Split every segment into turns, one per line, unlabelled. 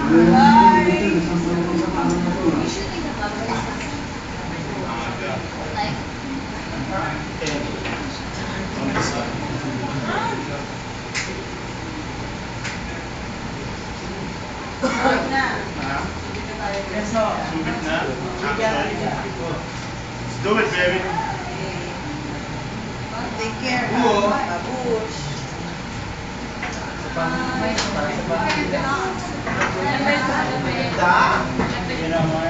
Let's do it, baby.
Take care, babush.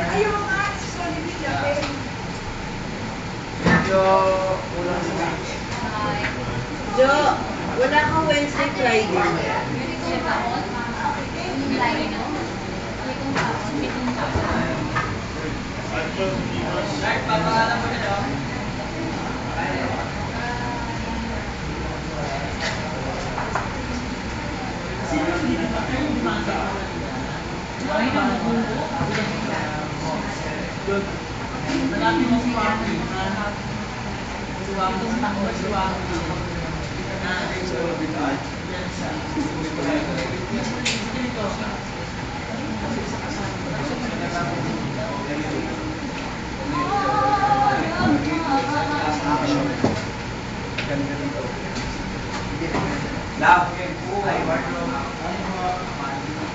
Ayaw nga, sorry, bigyan. Jo, wala kang Wednesday, Friday.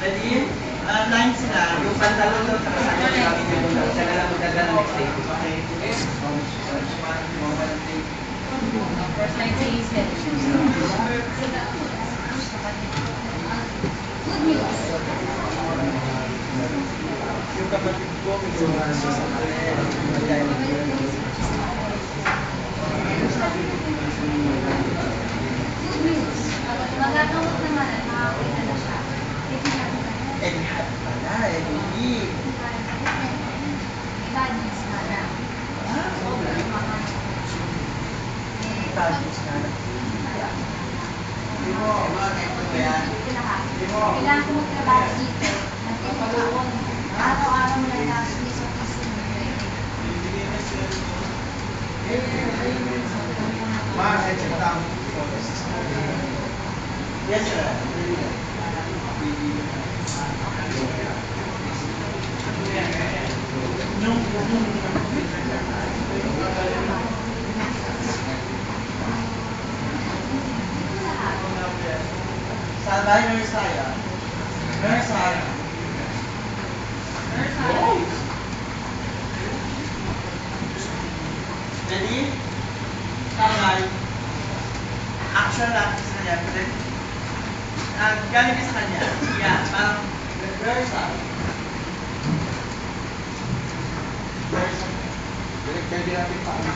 Ready? Line sila. Yung pantalon daw sa kasama namin yung muna. Siya na lang magdagdag ng next day. Okay?
First line sa isip. Good news.
Yung kapatid ko,
Good news. Magagamot naman at makakita na siya.
lahat pala. Hindi.
Bad news na lang.
Bad news na lang. Hindi mo, ito ba yan?
Kailangan ko magtrabaho dito. Nagtitulungan. Araw-araw mo lang tapos may piso mo.
Yes, sir. Saan ba yung nurse tayo? Nurse tayo. Ready? Tambay. Action lang sa kanya. Galing ka sa kanya. Yan, parang reversal.
Pwede natin paano?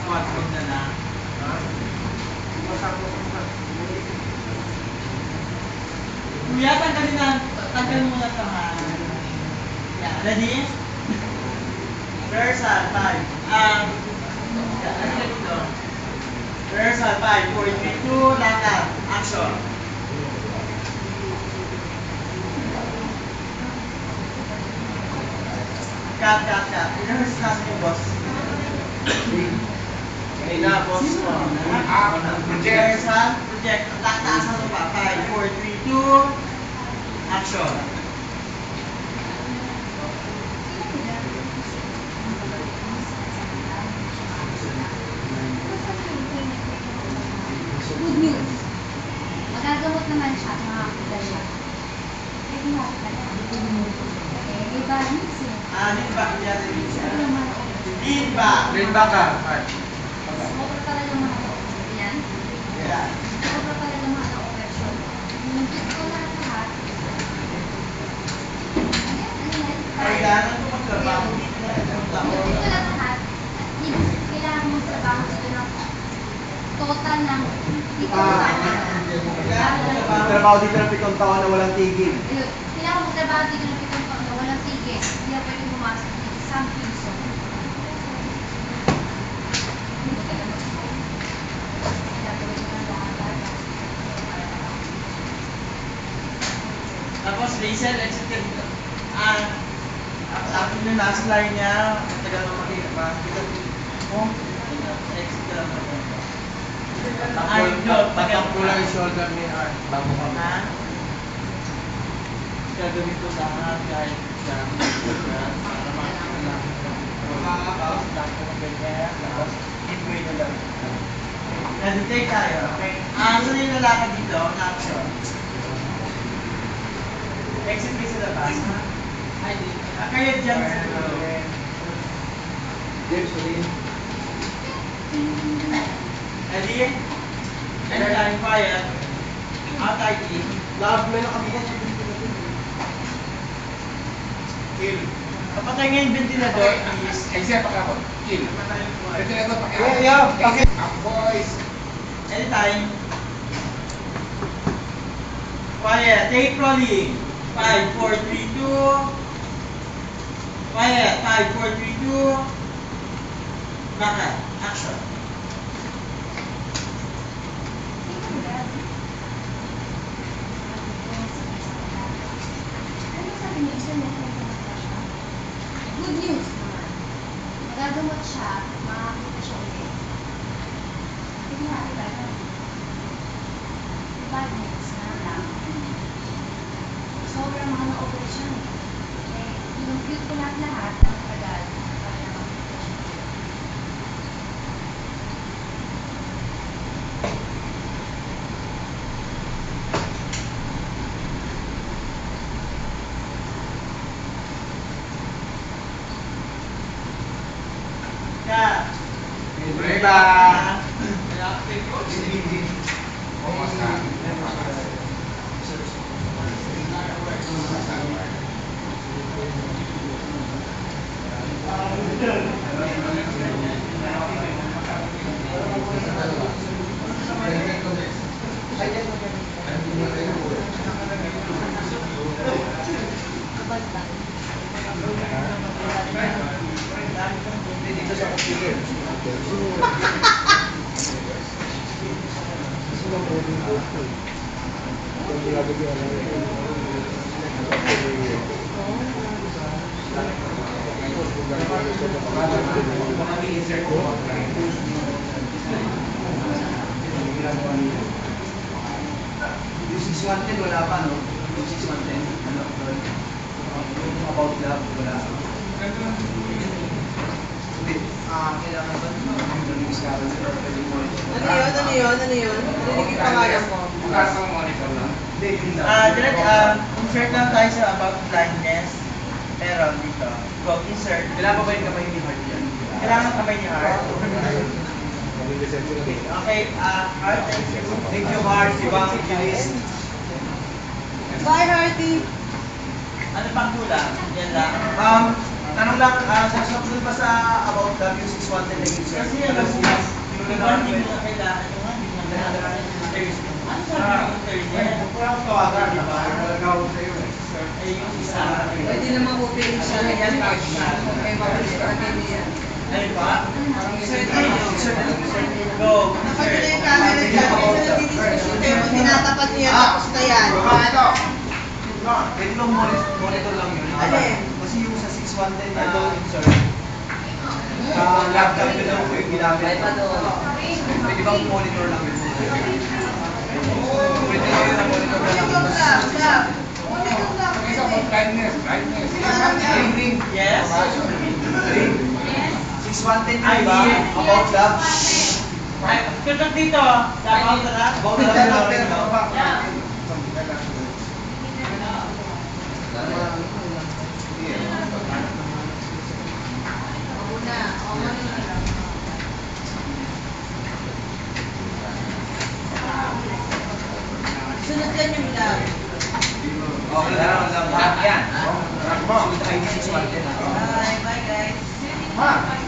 Quadro na na. Kuya, tanggalin mo na ito ha. Yeah, ready? Reversal, 5. Reversal, 5, 4, 3, 2, lahat. Action. Cut. I-rehearse natin yung boss. Na, boss mo. Reversal, project. Taasan mo pa. 5, 4, 3, 2, action.
Good news. Magagamot naman siya, makakita siya. Pwede mo ako pala. Eh, bad news eh.
Leadback yan. Leadback.
Leadback ka.
Sobra pala naman ako. Yan.
Yeah.
Sobra pala naman ako operation. Nungkit ko lahat.
Kailangan mo magtrabaho dito.
Nungkit ko lahat. Kailangan mo trabaho dito ng total ng
Trabaho dito ng 7 taon na walang tigil.
Kailangan mo trabaho dito ng 7 taon na walang tigil. Hindi na pwede pumasok dito. Isang piso.
Tapos, Rachel, exit ka dito. Akin yung last line niya, tagal mo makikita pa. Exit ka lang.
Tatak ko lang yung shoulder ni Art. Bago ka.
Ha? Gagawin ko lahat kahit sa para makakita lang. Tapos ko ganyan, tapos inway na lang. Meditate tayo, okay? Saan yung lalakad dito? Action. Exit kayo sa labas, ha? Ay, di. Kaya dyan sa dulo.
James, ulihin.
Ready? Anytime, quiet. Out ID.
Love, may nakabukas sa ventilator. Kill.
Kapatay nga yung ventilador, please.
Except ako. Kill. Ito na ito.
Yeah. Okay.
Boys.
Anytime. Quiet. Take rolling. 5, 4, 3, 2. Quiet. 5, 4, 3, 2. Bakit? Action.
Ano sabi niyo? Isa na siya? Good news naman. Magagamot siya, makakita siya ulit. Hindi nga, diba? 5 minutes na lang. Sobrang mga na-operation eh. Eh, in-compute ko lahat ng tagal para makakita siya ulit.
Ka.
Reba.
Almost na.
Kapag ba?
Dito sa computer. Yung 610 wala pa, no? Yung 610, ano? Yung about love, wala. Hindi. Kailangan ba? Yung discovery or pwede mo.
Ano yun? Narinig yung pangalan mo.
Bukas ang monitor lang.
Hindi, yun lang.
Direct, insert lang tayo sa about blindness. Meron dito. Go, insert.
Kailangan pa ba yung kamay ni Heart yan?
Kailangan kamay ni Heart. Okay, Heart, thank you.
Thank you, Heart. Ibang list.
Bye, Hearty!
Ano pang kulang? Yan lang.
Tanong lang, sasabi ba sa about love yung 610 na insert?
Kasi alam mo, diba hindi mo na kailangan yung hindi mo na kailangan yung Thursday. Ano sabi yung Thursday?
Walang tawagan, di ba? Nagawag sa'yo eh.
Ay, yung isa.
Pwede naman opening siya. Okay, mapapagay niya.
Ano pa?
Insert na yun.
Go.
Dapat na yung camera dyan. Kasi nagdidiskusyon kayo. Pag tinatapat niya, tapos na yan.
Ito. Pwede bang monitor lang yun?
Alin?
Kasi yung sa 610 na ito, insert. Laptop nyo lang po yung ginamit. Pwede bang monitor lang yun? Pwede lang yun na monitor lang.
Isa mo, blindness. Blindness.
Ring.
Yes?
Ring. 610 yun ba? About love.
Ay, tutok dito. Dapat na lang.
About love na lang.
Yeah.
Una. Sunod yan yung love.
Okay lang. Yan.
Rock mo.
Sunod ID 610 na.
Bye, bye guys.
Ma.